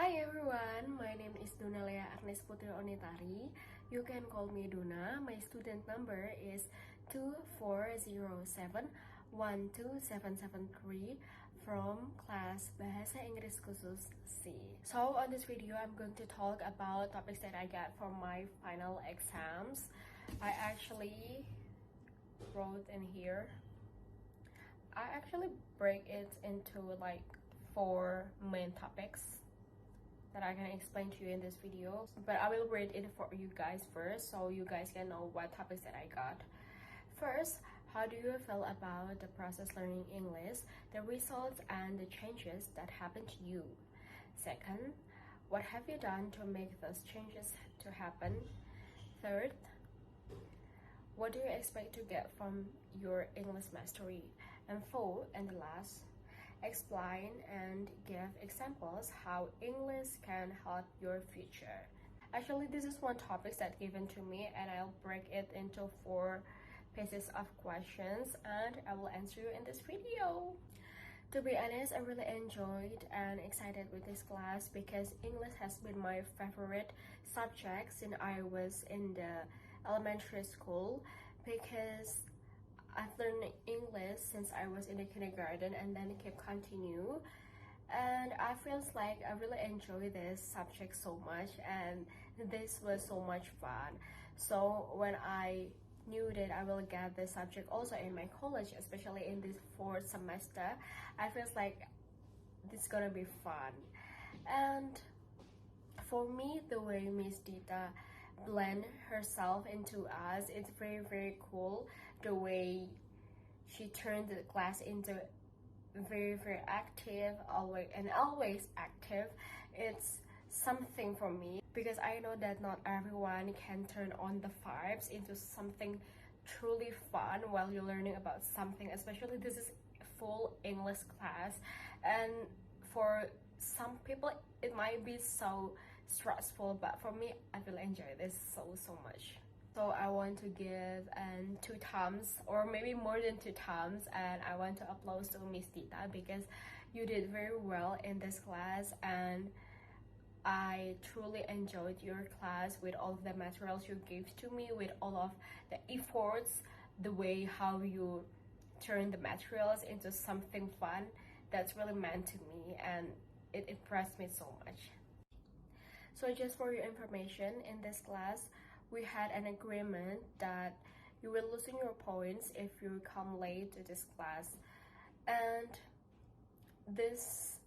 Hi everyone, my name is donalea Agnes Putri Onitari. You can call me Duna. My student number is 240712773 from class Bahasa Inggris Khusus C. So on this video, I'm going to talk about topics that I got from my final exams. I actually wrote in here. I actually break it into like 4 main topics that I can explain to you in this video, but I will read it for you guys first so you guys can know what topics that I got. First, how do you feel about the process learning English, the results and the changes that happen to you? Second, what have you done to make those changes to happen? Third, what do you expect to get from your English mastery? And fourth, and the last, explain and give examples how English can help your future. Actually, this is one topic that's given to me and I'll break it into 4 pieces of questions and I will answer you in this video. To be honest, I really enjoyed and excited with this class because English has been my favorite subject since I was in the elementary school, because I've learned English since I was in the kindergarten and then kept continue, and I feels like I really enjoy this subject so much and this was so much fun. So when I knew that I will get this subject also in my college, especially in this 4th semester, I feels like this is gonna be fun. And for me, the way Miss Dita blend herself into us, it's very cool. The way she turned the class into very active, always active. It's something for me because I know that not everyone can turn on the vibes into something truly fun while you're learning about something, especially this is full English class, and for some people it might be so stressful, but for me I really enjoy this so much. So I want to give 2 thumbs or maybe more than 2 thumbs, and I want to applaud to Miss Dita because you did very well in this class and I truly enjoyed your class with all of the materials you gave to me, with all of the efforts, the way how you turn the materials into something fun. That's really meant to me and it impressed me so much. So just for your information, in this class, we had an agreement that you will lose your points if you come late to this class. And this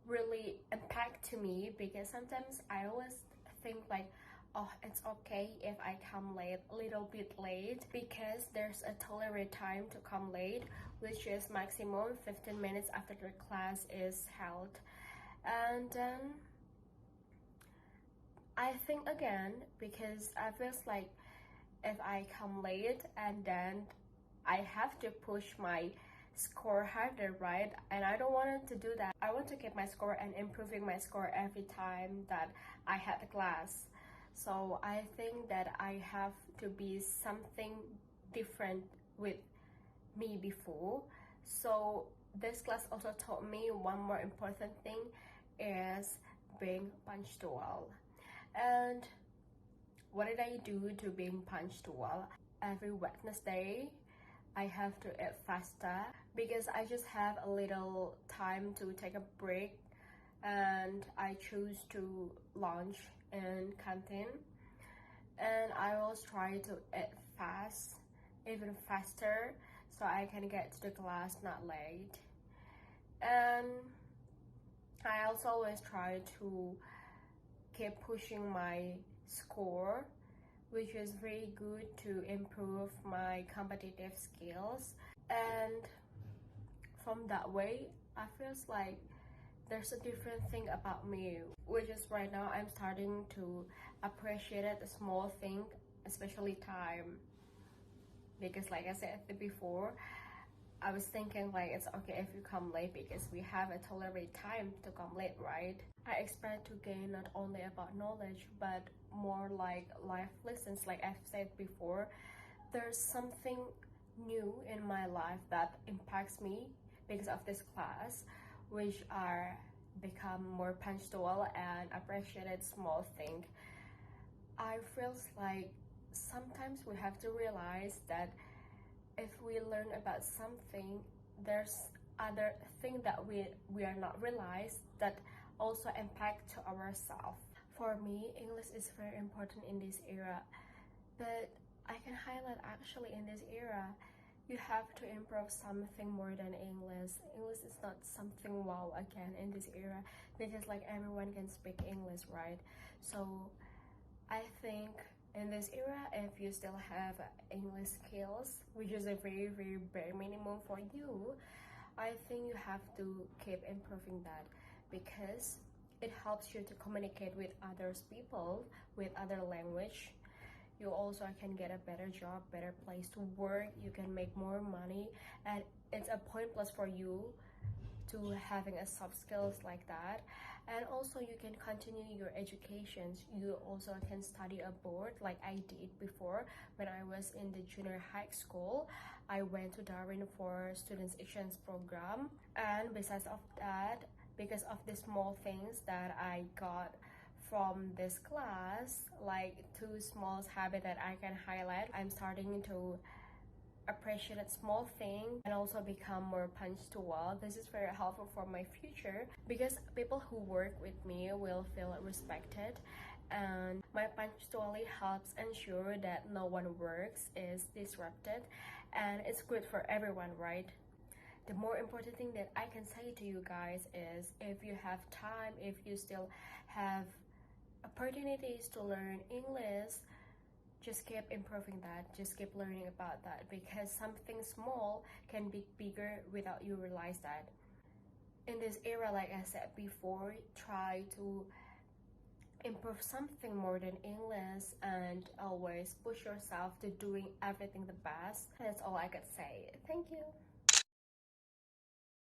really impacted me because sometimes I always think like, oh, it's okay if I come late, a little bit late, because there's a tolerate time to come late, which is maximum 15 minutes after the class is held. And then I think again, because I feel like if I come late and then I have to push my score harder, right? And I don't want to do that. I want to keep my score and improving my score every time that I had the class. So I think that I have to be something different with me before. So this class also taught me one more important thing is being punctual. And what did I do to being punctual? Every Wednesday I have to eat faster because I just have a little time to take a break, and I choose to lunch in canteen, and I always try to eat fast, even faster, so I can get to the class not late. And I also always try to keep pushing my score, which is very good to improve my competitive skills. And from that way, I feel like there's a different thing about me, which is right now I'm starting to appreciate the small thing, especially time. Because like I said before, I was thinking like it's okay if you come late because we have a tolerate time to come late, right? I expect to gain not only about knowledge but more like life lessons. Like I've said before, there's something new in my life that impacts me because of this class, which are become more punctual and appreciate small things. I feels like sometimes we have to realize that if we learn about something, there's other thing that we are not realize that also impact to ourselves. For me, English is very important in this era, but I can highlight actually in this era, you have to improve something more than English. English is not something wow again in this era because like everyone can speak English, right? So I think in this era, if you still have English skills, which is a very bare minimum for you, I think you have to keep improving that because it helps you to communicate with others people with other language. You also can get a better job, better place to work, you can make more money, and it's a point plus for you to having a soft skills like that. And also you can continue your education. You also can study abroad like I did before. When I was in the junior high school, I went to Darwin for students exchange program, and besides of that, because of the small things that I got from this class, like two small habits that I can highlight, I'm starting to appreciate small things and also become more punctual. This is very helpful for my future because people who work with me will feel respected, and my punctuality helps ensure that no one works is disrupted, and it's good for everyone, right? The more important thing that I can say to you guys is if you have time, if you still have opportunities to learn English, just keep improving that, just keep learning about that, because something small can be bigger without you realize that. In this era, like I said before, try to improve something more than English and always push yourself to doing everything the best. That's all I could say. Thank you.